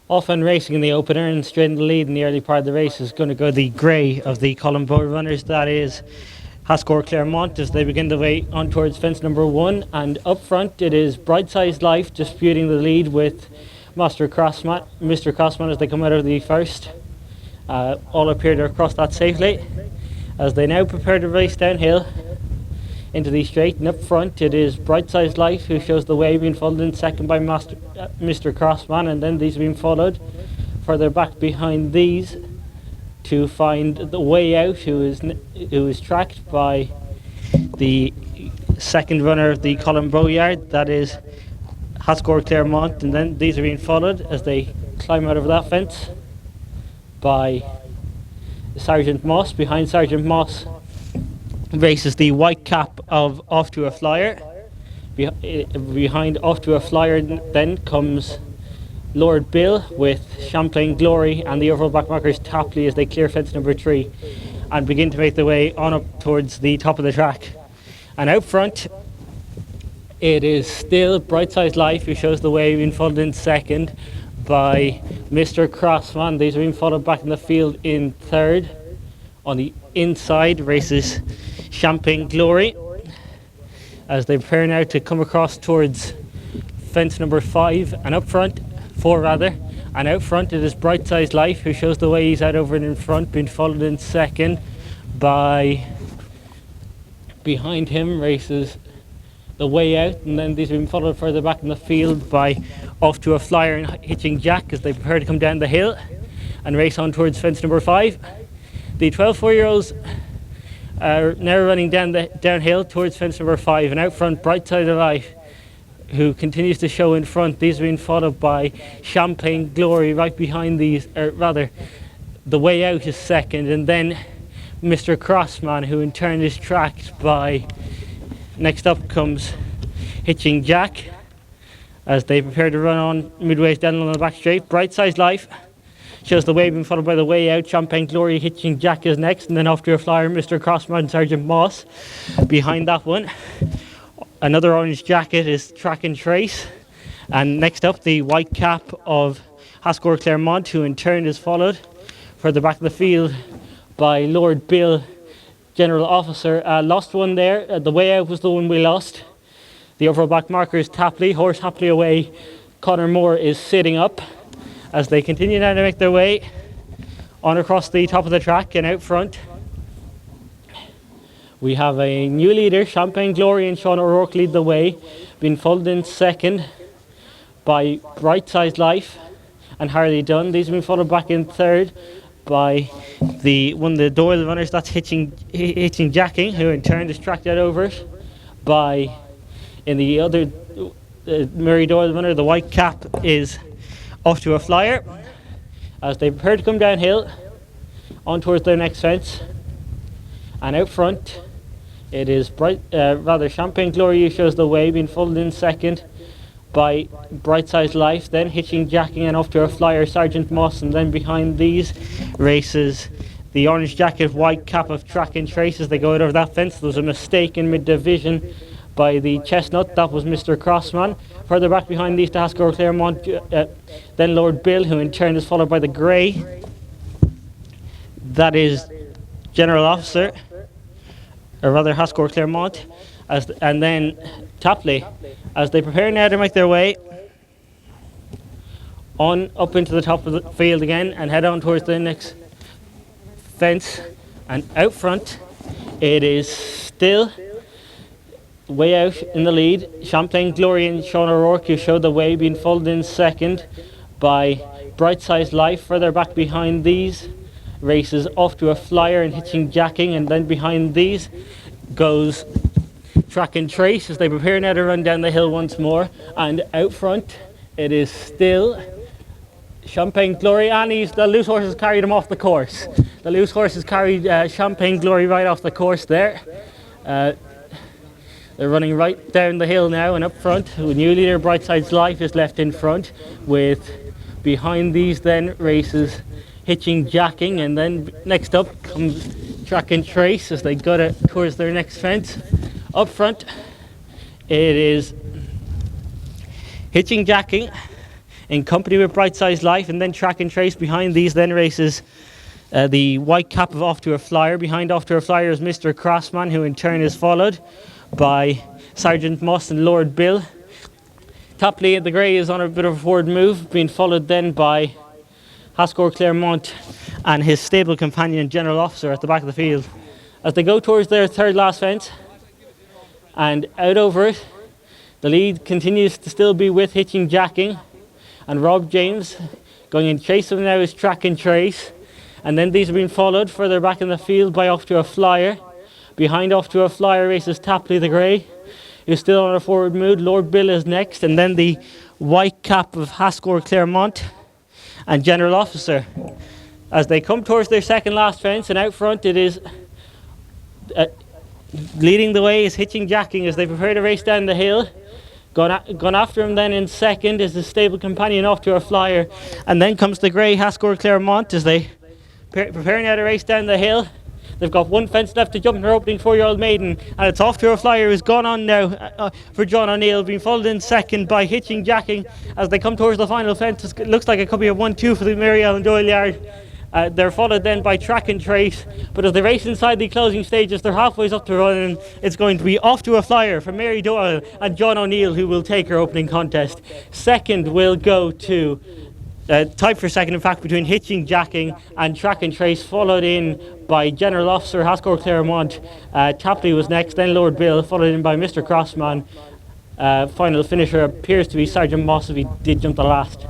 Often racing in the opener and straight in the lead in the early part of the race is going to go the grey of the Colin Bow runners. That is Hascore Claremont as they begin the way on towards fence number 1. And up front it is Brightside Life disputing the lead with Mr. Crossman as they come out of the first. All appear to have crossed that safely as they now prepare to race downhill into the straight. And up front it is Brightside Life who shows the way, being followed in second by Mr. Crossman, and then these being followed further back behind these to find the way out, who is tracked by the second runner of the Colin Bow yard, that is Hascore Claremont, and then these are being followed as they climb out of that fence by Sergeant Moss. Behind Sergeant Moss races the white cap of Off to a Flyer. Behind Off to a Flyer then comes Lord Bill with Champlain Glory and the overall backmarkers Tapley as they clear fence number 3 and begin to make their way on up towards the top of the track. And out front it is still Brightside Life who shows the way, being followed in second by Mr. Crossman. These are being followed back in the field in third. On the inside races Champagne Glory as they prepare now to come across towards fence number 5 and up front 4 rather, and out front it is Brightside Life who shows the way. He's out over and in front, being followed in second by, behind him races the way out, and then these have been followed further back in the field by Off to a Flyer and Hitching Jack as they prepare to come down the hill and race on towards fence number 5. The 12-4-year-olds are now running downhill towards fence number 5, and out front Brightside Life who continues to show in front. These are being followed by Champagne Glory right behind these, or rather the way out is second, and then Mr. Crossman who in turn is tracked by, next up comes Hitching Jack as they prepare to run on midways down on the back straight. Brightside Life shows the way, being followed by the way out. Champagne Glory, Hitching Jack is next, and then Off to a Flyer, Mr. Crossman and Sergeant Moss behind that one. Another orange jacket is Track and Trace, and next up the white cap of Hascore Claremont, who in turn is followed further back in the field by Lord Bill, General Officer. Lost one there. The way out was the one we lost. The overall back marker is Tapley. Horse happily away. Connor Moore is sitting up as they continue now to make their way on across the top of the track. And out front we have a new leader. Champagne Glory and Sean O'Rourke lead the way, being followed in second by Brightside Life and Harley Dunn. These have been followed back in third by one of the Doyle runners, that's Hitching Jacking, who in turn is tracked out over it by, in the other Murray Doyle runner, the white cap is Off to a Flyer as they prepare to come downhill on towards their next fence. And out front it is Champagne Glory who shows the way, being followed in second by Brightside Life, then Hitching Jacking and Off to a Flyer, Sergeant Moss, and then behind these races the orange jacket, white cap of Track and Trace as they go out over that fence. There was a mistake in mid-division by the Chestnut, that was Mr. Crossman. Further back behind these to Hascore Claremont, then Lord Bill, who in turn is followed by the grey, that is General Officer, or rather Hascore Claremont, and then Tapley, as they prepare now to make their way on up into the top of the field again and head on towards the next fence. And out front it is still way out in the lead Champagne Glory and Sean O'Rourke, who showed the way, being followed in second by Brightside Life. Further back behind these races Off to a Flyer and Hitching Jacking, and then behind these goes Track and Trace as they prepare now to run down the hill once more. And out front it is still Champagne Glory, and the loose horse has carried him off the course. The loose horse has carried Champagne Glory right off the course there. They're running right down the hill now, and up front the new leader Brightside Life is left in front, with behind these then races Hitching Jacking, and then next up comes Track and Trace as they go towards their next fence. Up front it is Hitching Jacking in company with Bright Size Life, and then Track and Trace behind these then races the white cap of Off to a Flyer. Behind Off to a Flyer is Mr. Crossman, who in turn is followed by Sergeant Moss and Lord Bill. Tapley the Grey is on a bit of a forward move, being followed then by Hascore Claremont and his stable companion General Officer at the back of the field. As they go towards their third last fence and out over it, the lead continues to still be with Hitching Jacking and Rob James. Going in chase of them now is Track and Trace, and then these are being followed further back in the field by Off to a Flyer. Behind Off to a Flyer races Tapley the Grey, who's still on a forward mood. Lord Bill is next, and then the white cap of Hascore Claremont and General Officer. As they come towards their second last fence, and out front it is leading the way is Hitching Jacking as they prepare to race down the hill. Gone after him then in second is his stable companion Off to a Flyer, and then comes the Grey Hascore Claremont as they preparing now to race down the hill. They've got one fence left to jump in their opening 4-year-old maiden, and it's Off to a Flyer who's gone on now for John O'Neill, being followed in second by Hitching Jacking as they come towards the final fence. It looks like it could be a 1-2 for the Mary Ellen Doyle Yard. They're followed then by Track and Trace, but as they race inside the closing stages, they're halfway up to run, and it's going to be Off to a Flyer for Mary Doyle and John O'Neill, who will take her opening contest. Second will go to tied for second, in fact, between Hitching Jacking and Track and Trace, followed in by General Officer Hascore Claremont. Tapley was next, then Lord Bill, followed in by Mr. Crossman. Final finisher appears to be Sergeant Moss, if he did jump the last.